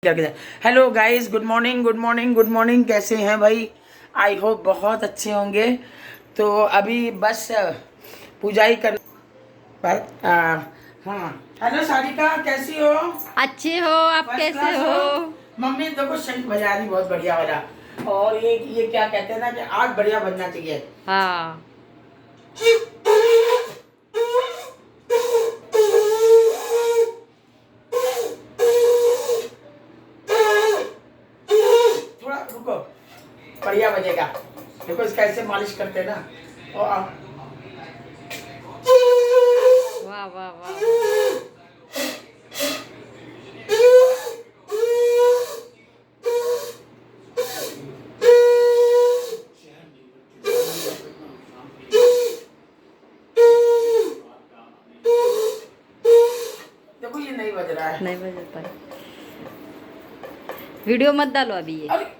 करके जाए। Hello guys, good morning good morning good morning. कैसे हैं भाई? आई होप बहुत अच्छे होंगे। तो अभी बस पूजा ही कर हाँ। हेलो सारिका, कैसी हो? अच्छे हो आप? फर्स्ट कैसे क्लास हो? हो? मम्मी देखो शंख बजा रही बहुत बढ़िया वाला। और ये क्या कहते हैं ना कि आज बढ़िया बनना चाहिए। हाँ। थोड़ा रुको, बढ़िया बजेगा। देखो इसका ऐसे मालिश करते हैं ना। और वाह वाह वाह। देखो ये नहीं बज रहा है। नहीं बजता है। वीडियो मत डालो अभी ये। अरे